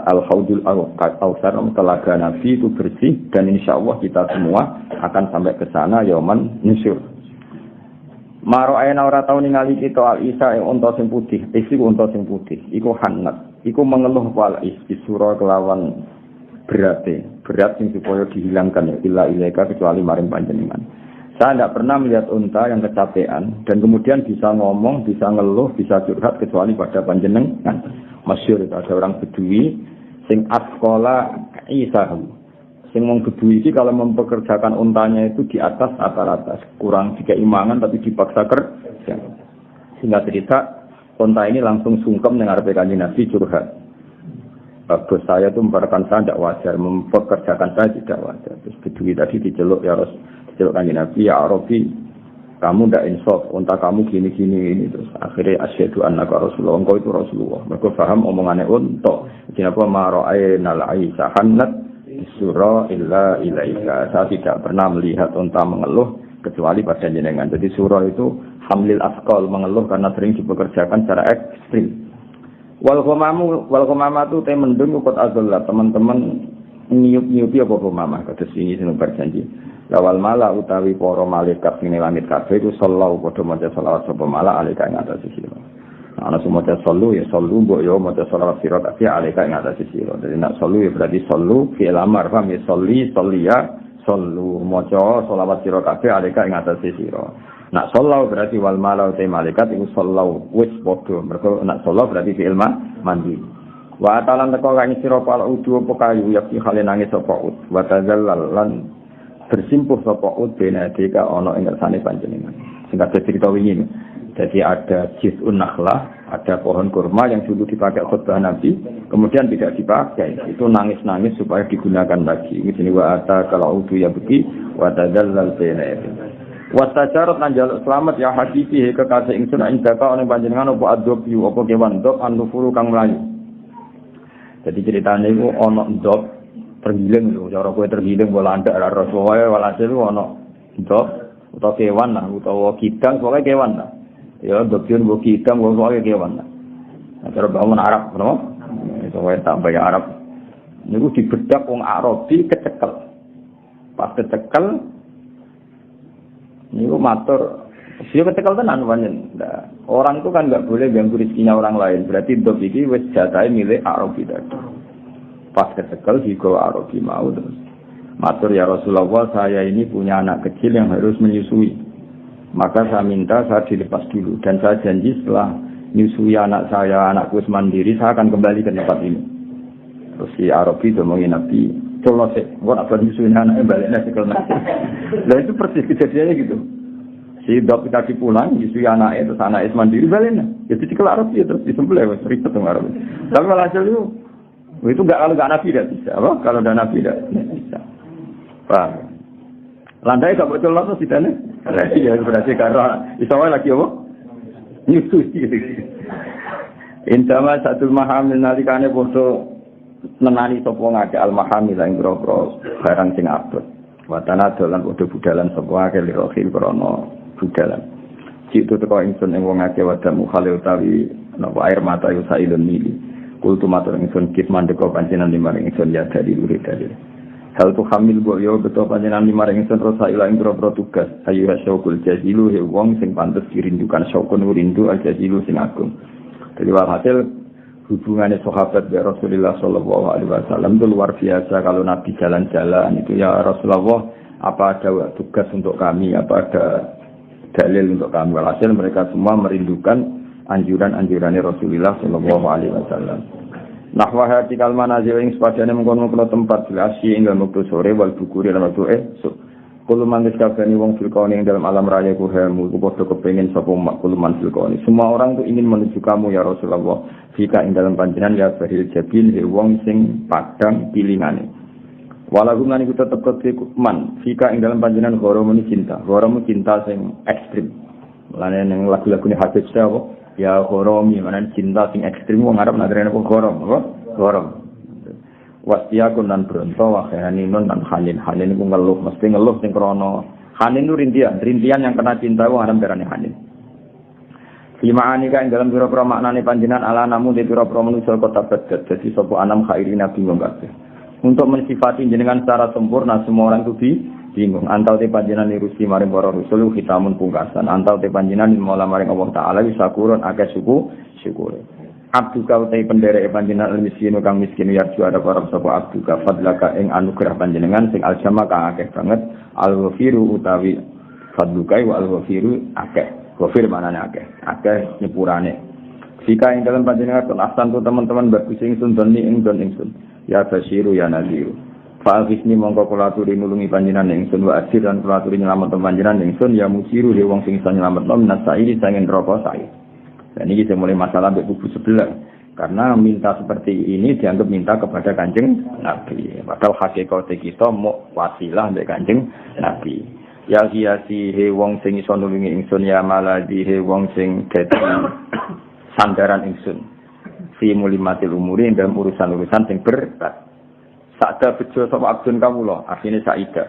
al haudul al-kautsar telaga Nabi itu bersih dan insyaallah kita semua akan sampai ke sana yaman nusyur. Maro ayana ora tau ningali kita al-isa ing unta sing putih, iku unta sing putih, iku hanat. Iku mengeluh wal isura kelawan berat sing supaya dihilangkan ya illa ilaika kecuali maring panjenengan. Saya tidak pernah melihat unta yang kecapean dan kemudian bisa ngomong, bisa ngeluh, bisa curhat kecuali pada panjenengan. Masyhur itu ada orang Bedui sing asqala isahu. Sing wong Bedui iki kalau mempekerjakan untanya itu di atas rata-rata, kurang dikeimangan tapi dipaksa kerja. Sehingga cerita unta ini langsung sungkem dengan Kanjeng Nabi curhat. Bos saya itu memperlakukan saya tidak wajar, mempekerjakan saya tidak wajar. Terus Bedui tadi diceluk ya Rasul, diceluk Kanjeng Nabi, ya Arabi, kamu tidak insaf, unta kamu gini. Terus akhirnya asyhadu annaka Rasulullah, engkau itu Rasulullah. Mereka paham omongannya unta. Kenapa mara'ayna al-aisa hannat surah illa ilaika. Saya tidak pernah melihat unta mengeluh kecuali pada jenengan. Jadi surah itu hamlil asqal, mengeluh karena sering dipekerjakan secara ekstrim. Wal qamama tu te mendung kot azalla, teman-teman niup-niupi apa qamama kados ini sing berjanji. Lawal mala utawi para malaikat sing langit kabeh iku sallallahu padha maca selawat sapa mala alika ing atas sira. Ana semoga sallu ya sallu mbok yo maca selawat sira kabeh alika ing atas sira. Dadi nak sallu ya berarti sallu fi'il amar paham ya salliya sallu maca selawat sira kabeh alika ing atas sira. Nak sallu berarti wal mala utai malaikat iku sallu wis padha. Mergo nak sallu berarti fi'il mandi. Wa atalan teko kang sira pal udu apa kayu yakti hale nangis sapa ud. Wa tazallal lan bersimpuh sapa ud benadika ana ing ngersane panjenengan. Sing kadhe cerita wingi. Jadi ada jiz'un nakhlah, ada pohon kurma yang dulu dipakai khutbah Nabi, kemudian tidak dipakai. Itu nangis-nangis supaya digunakan lagi. Ini wa ata kalau udu ya beki wa tadzallal bainayhi. Wa tajarut lan jaluk selamat ya habibi kekasih ingsun indaka ana panjenengan apa adab yu apa kewan dok anufuru kang mlayu. Jadi ceritane iku ana ndok tergiling lho, cara kowe tergiling bola landak ora Rasulullah walhasil ana ndok utawa kewan lah utawa kidang pokoke kewan lah. Ya dokter mbok kidang pokoke kewan lah. Nah, cara bangun Arab no? Itu wae tambah ya Arab. Niku dibedak wong Arabi kecekel. Pas kecekel niku matur dia kecekel tenan pancen. Nah, orang itu kan enggak boleh ganggu rezekinya orang lain. Berarti dok iki wis jatahe milik Arabi tadi. Pas kecekel digawa Arabi mau terus. Matur ya Rasulullah, saya ini punya anak kecil yang harus menyusui. Maka saya minta saya dilepas dulu dan saya janji setelah menyusui anak saya, anakku mandiri, saya akan kembali ke tempat ini. Terus si Arabi ngomongin Nabi, "Coba sih, gua nak menyusui anaknya baliknya sekel nanti." Nah itu persis kejadiannya gitu. Si dok tadi pulang, menyusui anaknya, terus anaknya mandiri baliknya. Jadi sekel Arabi terus disembelih, ribet dong Arabi. Tapi hasil itu enggak kalau enggak Nabi tidak bisa, apa? Kalau ada Nabi tidak bisa. Pak, landai gak bocor lah sih tane. Ya berarti karena isawai lagi apa? Nyusu gitu. Intama satu mahamil nalikane bodo menani sapa ngake al mahamil ing boro barang sing abot. Watana dolan bodo budalan sapa ngake lirohil krana budalan. Citu teko ingsun ing wong ngake wadamu khale utawi napa air mata yo sailun mili. Kultu matur ingsun kit mandeka panjenengan limaring ingsun ya dari murid dari. Hal tu hamil bo yo beto panjenengan limaring ingsun rosa ila ing boro tugas. Ayu syaukul jazilu he wong sing pantes dirindukan syaukun rindu al jazilu sing agung. Jadi walhasil hubungannya sahabat dengan Rasulullah sallallahu alaihi wasallam itu luar biasa. Kalau Nabi jalan-jalan itu ya Rasulullah, apa ada tugas untuk kami, apa ada dalil untuk kami. Walhasil mereka semua merindukan anjuran-anjurannya Rasulullah sallallahu alaihi wasallam. Nahwa hati kalma nazil ing sepadane mengkono-kono tempat bilasi ing dalem wektu sore wal bukuri lan wektu esuk. Kulo mantis kabeh wong filkone ing dalam alam raya ku hemu padha kepengin sapa kulo man filkone. Semua orang tuh ingin menuju kamu ya Rasulullah. Jika ing dalam panjenengan ya bahil jabil he wong sing padang pilingane. Walaupun iku tetep man, jika ing dalam panjenengan goromu cinta sing ekstrim. Lane ning lagu-lagune Habib Syahwa ya goromi manan cinta sing ekstrim wong Arab nagrene apa gorom. Wasiyakun lan bronto wa haninun lan hanin iku ngeluh mesti ngeluh sing krana hanin itu rintian yang kena cinta wong Arab darane hanin. Limaani ka ing dalam pira-pira maknane panjenengan ala namun di pira-pira manusa kota Baghdad dadi sapa anam khairina bingung kabeh. Untuk mensifati jenengan secara sempurna semua orang itu bingung antau te panjenengan nirusi maring para rasul khitamun pungkasan antau te panjenengan mola maring Allah taala bisa kurun akeh syukure abduka utai pendereke panjenengan miskin kang miskin yarju ada para sapa abduka fadlaka ing anugerah panjenengan sing aljama kang akeh banget al-ghafiru utawi fadluka wa al-ghafiru akeh ghafir manane akeh nyepurane jika ing dalam panjenengan kenasan tu teman-teman bagus ingsun doni ing don ingsun ya basyiru ya nadhiru fa'alhisni mongko kula aturi nulungi panjenengan ingsun wa asir lan kula aturi nyelamet panjenengan ingsun ya musiru he wong sing iso nyelametno minas sairi sangen neraka sair. Dan ini kita mulai masalah kubu sebelah karena minta seperti ini dianggap minta kepada Kanjeng Nabi. Padahal hakikate kita mau wasilah mbek Kanjeng Nabi. Ya hiasi he wong sing iso nulungi ingsun ya maladi he wong sing dadi sandaran ingsun. Fi mulimatil umuri dalam urusan-urusan sing berat. Sakda bejo sapa abdun kawula, asline saida.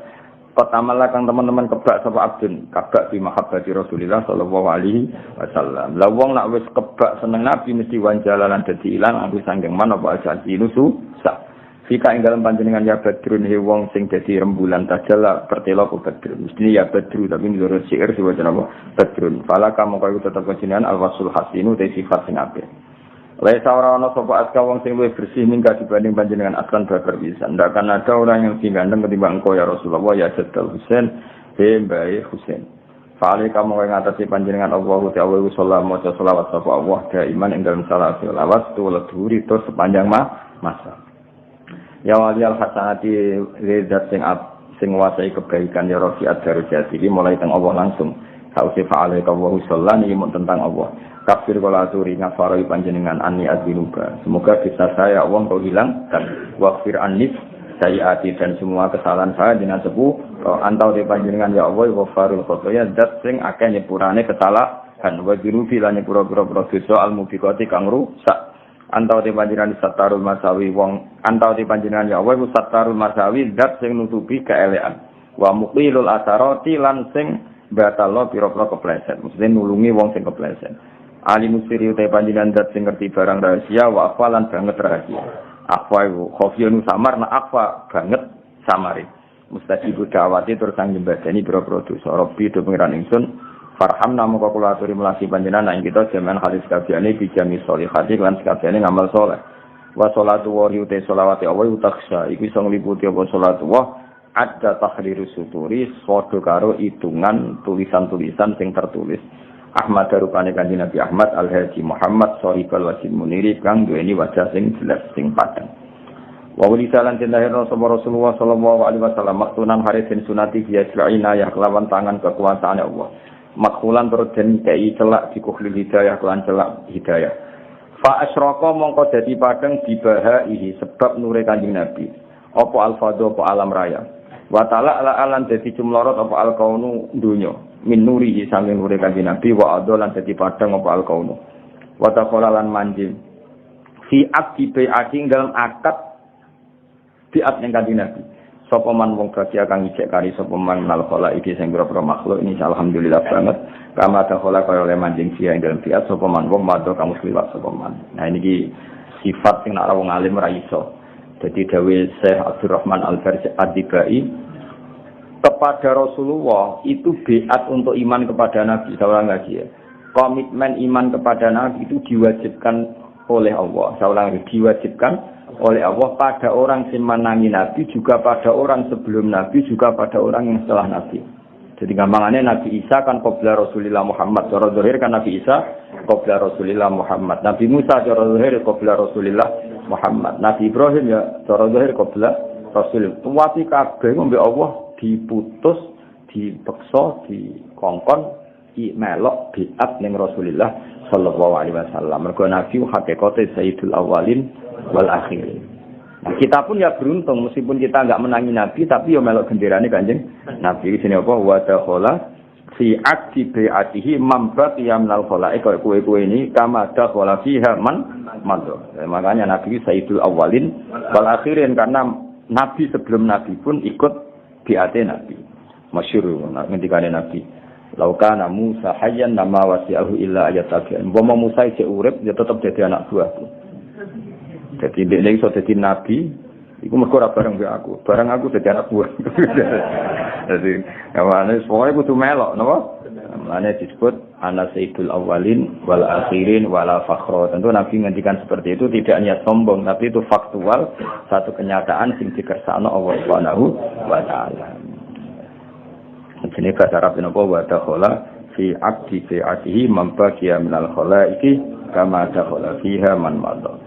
Pertama kang teman-teman kebak sapa abdun, kebak bi mahabbati Rasulillah sallallahu alaihi wasallam. Lah wong nak wis kebak seneng Nabi mesti wanjalalan dadi ilang aku sanggeng man apa janji nusu sak. Fika ing dalem panjenengan ya badrun he wong sing dadi rembulan tajala pertelo ku badrun. Mesti ya badru tapi menurut syair diwaca apa badrun. Fala kamu kaya tetep panjenengan al-wasul hasinu te sifat sing apik. Laisa ora ana sapa aska wong sing luwih bersih mingga dibanding panjenengan aslan bakar bisa. Ndak akan ada orang yang lebih ganteng ketimbang engkau ya Rasulullah ya Jaddal Husain he Mbae Husain. Fa'ali kamu kaya ngatasi panjenengan Allahu ta'ala sallallahu maca selawat sapa Allah daiman ing dalem salat selawat tuwala dhuwur itu sepanjang masa. Ya wali al-hasanati zat sing nguasai kebaikan ya rafiat darajati mulai teng Allah langsung. Sausi fa'ali Allahu sallallahu ini tentang Allah. Kafir kala aturi ngafarai panjenengan ani adzinuba. Semoga bisa saya wong kau hilang dan wafir anif sayiati dan semua kesalahan saya dengan sepuh antau di panjenengan ya Allah wafarul khotoya zat sing akeh nyepurane kesalahan wa dirufi lan nyepura-pura dosa al mubiqati kang rusak. Antau di panjenengan satarul masawi wong antau di panjenengan ya Allah satarul masawi zat sing nutupi keelekan. Wa muqilul asarati lan sing batalo pira-pira kepleset. Maksudnya nulungi wong sing kepleset. Ali musiri utai panjenengan dat sing ngerti barang rahasia wa afalan banget rahasia. Akwa iku khofiyun samar na akwa banget samari. Mustajibu da'wati terus sang nyembadani pira-pira dosa. Rabbi do pengiran ingsun farhamna moko kula aturi melasi panjenengan ing kita jaman halis kabehane bijami sholihati lan sakabehane ngamal saleh. Wa sholatu wa utai sholawati Allah utaksha iku iso ngliputi apa sholatu wa ada tahriru suturi padha karo hitungan tulisan-tulisan sing tertulis. Ahmad rupane Kanjeng Nabi Ahmad Al-Haji Muhammad Sharifal Wajib Muniri kang duweni wajah sing jelas sing padang. Wa wali salan tindahirna sapa Rasulullah sallallahu alaihi wasallam maktunan harisin sunati biasra'ina ya kelawan tangan kekuasaan Allah. Makhulan terus den kei celak dikuhlil hidayah kelan celak hidayah. Fa asyraka mongko dadi padang dibahaihi sebab nure Kanjeng Nabi. Apa al-fadha apa alam raya. Wa ta'ala alan dadi jumlorot apa al-kaunu dunya. Min nurihi saking nuri Kanjeng Nabi wa adolan dadi padang apa al-kaunu wa taqalalan manjim fi aqdi bai'ating dalam akad biat ning Kanjeng Nabi sapa man wong bahagia kang ijek kari sapa man nal khala iki sing pira-pira makhluk ini alhamdulillah banget kama takhala kaya oleh manjing sia ing dalam biat sapa man wong madha kang muslimat sapa man. Nah ini sifat sing nek wong alim ra iso. Dadi dawuh Syekh Abdurrahman Al-Farsi Ad-Dibai kepada Rasulullah itu biat untuk iman kepada Nabi. Saya ulang lagi ya. Komitmen iman kepada Nabi itu diwajibkan oleh Allah. Saya ulang lagi, diwajibkan oleh Allah pada orang yang menangi Nabi, juga pada orang sebelum Nabi, juga pada orang yang setelah Nabi. Jadi gampangannya Nabi Isa kan qabla Rasulillah Muhammad. Cara zahir kan Nabi Isa qabla Rasulillah Muhammad. Nabi Musa cara zahir qabla Rasulillah Muhammad. Nabi Ibrahim ya cara zahir qabla Rasulillah. Tuwati kabeh ngombe Allah diputus, dipeksa, dikongkon, melok biat ning Rasulullah sallallahu alaihi wasallam. Mergo Nabi hakikate sayyidul awwalin wal akhirin. Nah, kita pun ya beruntung meskipun kita enggak menangi Nabi tapi ya melok genderane Kanjeng Nabi. Sini apa wa dakhala fi aqdi bi'atihi mambat yamnal khalaik kowe ini kama dakhala fiha man. Makanya Nabi sayyidul awwalin wal akhirin karena Nabi sebelum Nabi pun ikut biate Nabi. Masyhur ngendikane Nabi. Laukana Musa hayyan nama wasi'ahu illa ayatabi'an. Umpama Musa isih urip ya tetep dadi anak buahku. Dadi nek iso dadi nabi, iku mergo ora bareng mbek aku. Bareng aku dadi anak buah. Jadi namanya semuanya kudu melok, napa? Namanya disebut ana sayyidul awalin wal akhirin wala fakhra. Tentu Nabi ngendikan seperti itu tidak niat sombong, tapi itu faktual, satu kenyataan sing dikersakno Allah Subhanahu wa taala. Jenenge bahasa Arab napa wa dakhala fi abdi fi atihi mambaqiya minal khalaiki kama dakhala fiha man madha.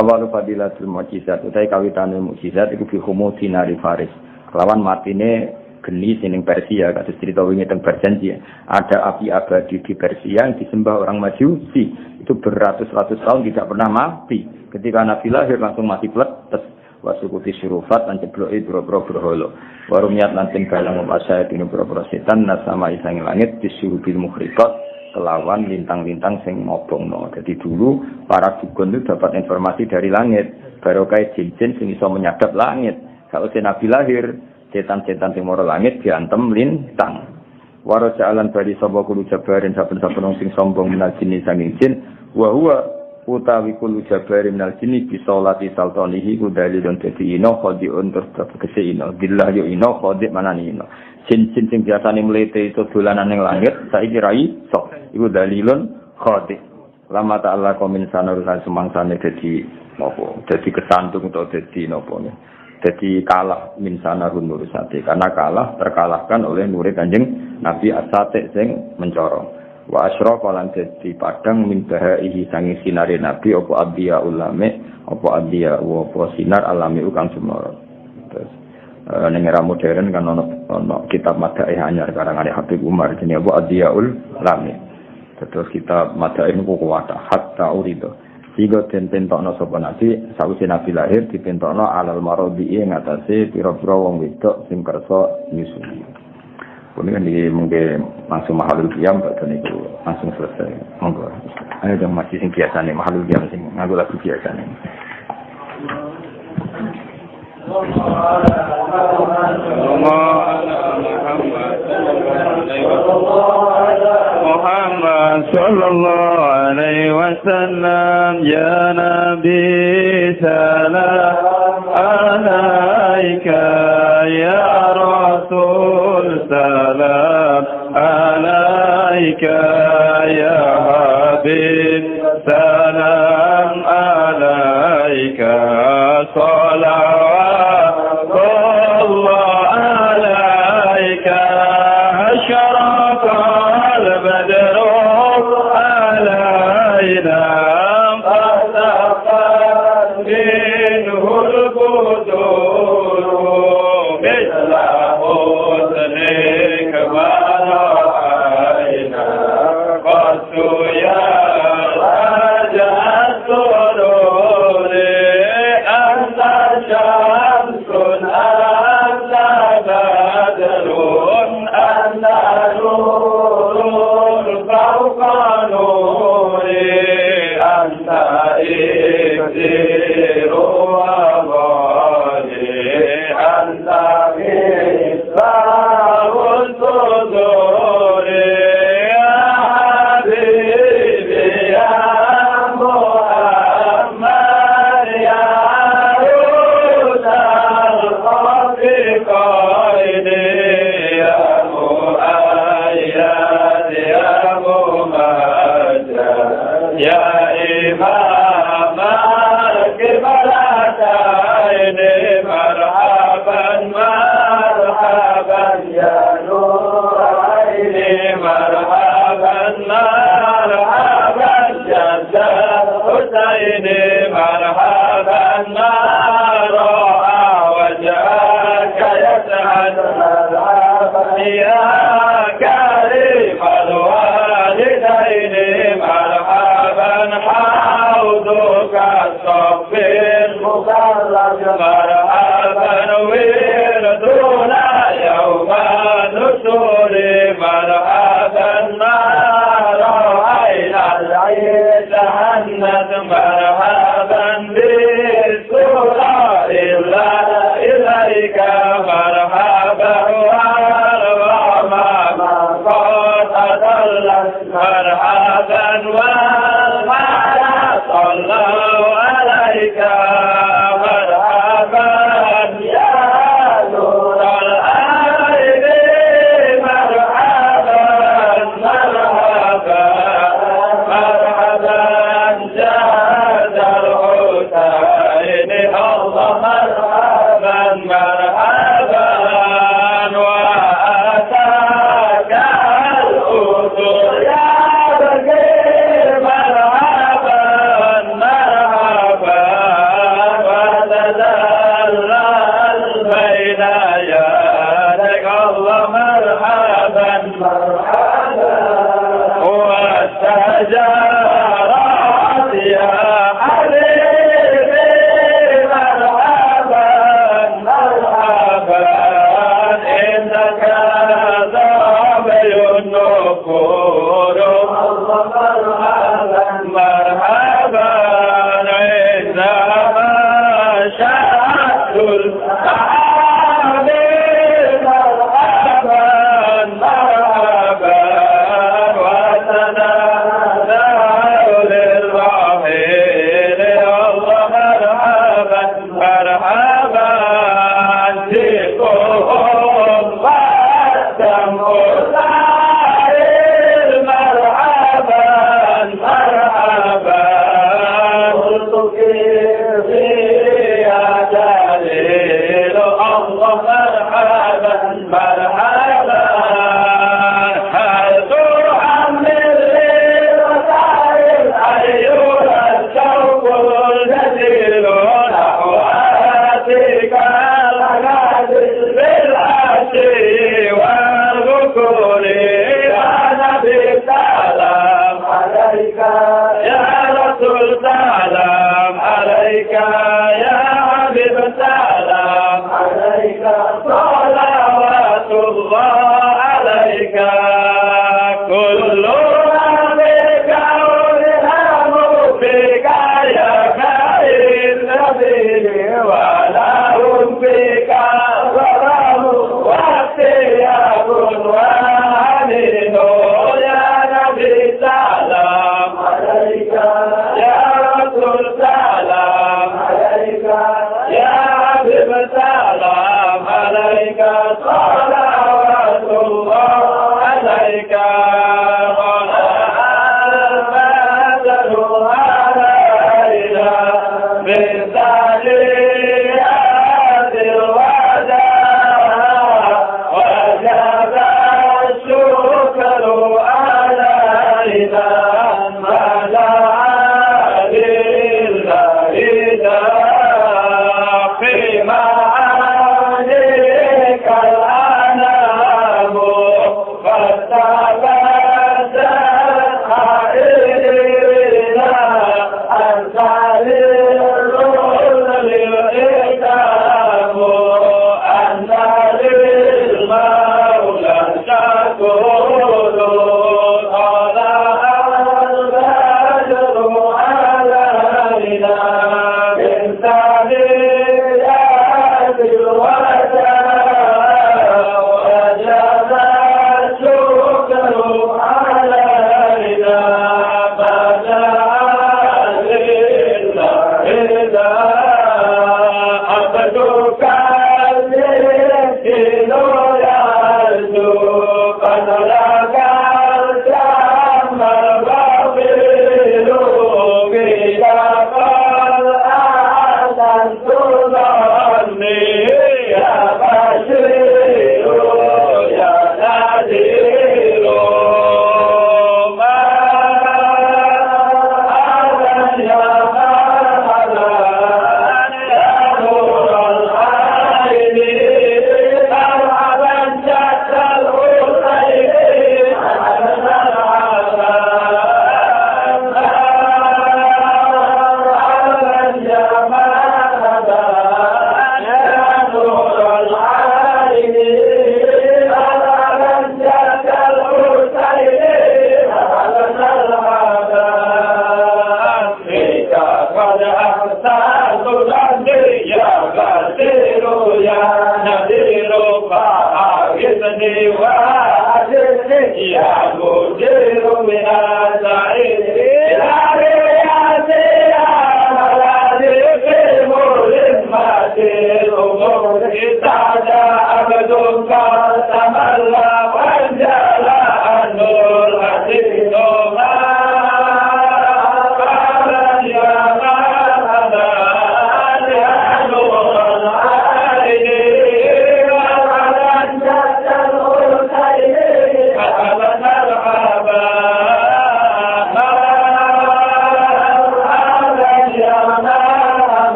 Awal fadilatul mukjizat utai kawitane mukjizat iku fi khumudi nari Faris. Lawan matine geni sining Persia kados cerita wingi teng Perjanjian. Ada api abadi di Persia yang disembah orang Majusi. Itu beratus-ratus tahun tidak pernah mati. Ketika Nabi lahir langsung mati pletes. Wasukuti syurufat lan cebloki boro-boro berhala. Warumiyat lan sing balang masyayat ini boro-boro setan nasama isang langit disyurubil mukhriqat kelawan lintang-lintang sing ngobongno. Jadi dulu para dukun itu dapat informasi dari langit. Barokah jin-jin sing iso menyadap langit. Kalau Nabi lahir, setan-setan sing mara langit diantem lintang. Waro jalan bari sapa kulo jabarin saben-saben sing sombong minal jin sanging jin wa huwa utawi kulo jabarin minal jin bi salati saltanihi ku dalilun dadi ino khodiun terus kese ino billah yo ino khodik manani ino. Jin-jin sing biasane mlete itu dolanan ning langit saiki ra iso. Iku dalilun khodik. Lama ta'ala komin sanurusan semangsane dadi napa? Dadi kesantung utawa dadi napa? Jadi kalah min sanarun nurusate karena terkalahkan oleh nure Kanjeng Nabi As-Sati sing mencorong. Wa asyraqa lan dadi padang min bahaihi sangi sinare Nabi apa adhiya ulame apa adhiya apa sinar alami kang sumara. Terus ning era modern kan ono kitab Madaih anyar karangane Habib Umar jenenge apa adhiyaul lami. Terus kitab Madaih niku kuwat hatta urido. Tiga pentokno sapa Nabi sawise Nabi lahir dipentokno alal marodi ing atase pira-pira wong wedok sing kersa nyusu. Punika niki mungkin langsung mahalul qiyam badhe niku langsung selesai. Monggo. Ayo dong masih sing biasane mahalul qiyam sing nganggo lagu biasane. Muhammad sallallahu alaihi wasallam ya nabi salam alaika ya rasul salam alaika ya habib salam alaika salawat مرحبا يا نور العالمين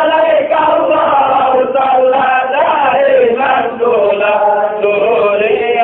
عليك الله صلى دائما سروري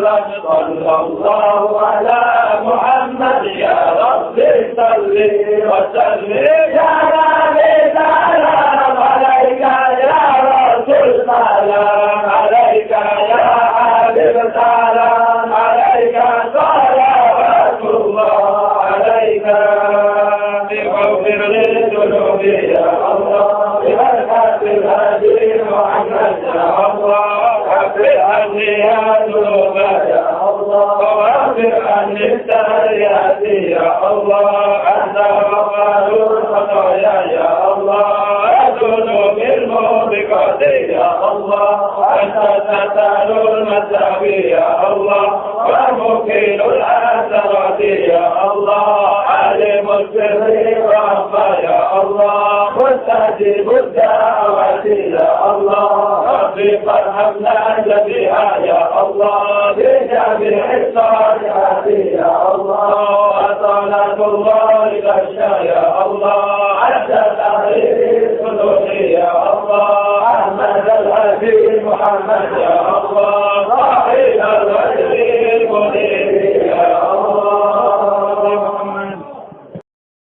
سرا صلى الله على محمد يا رب صل وسلم يا نبي سلام عليك يا رسول سلام عليك يا حبيب سلام عليك صلوات الله عليك بغفر لذنوبي يا الله ببركة الهدي محمد يا الله اغفر عني يا ذنوب يا الله واغفر عني السيئات يا الله انت غفار الخطايا يا الله الذنوب الموبقات يا الله انت ستر المساوي يا الله ومكيل الاثرات يا الله عليم السر والخفا يا الله مستجيب الدعوات يا الله ربي فارحمنا جميعا يا الله بجميع الصالحات يا الله صلاة الله العشاء يا الله عند تحرير الصدور يا الله احمد الحبيب محمد يا الله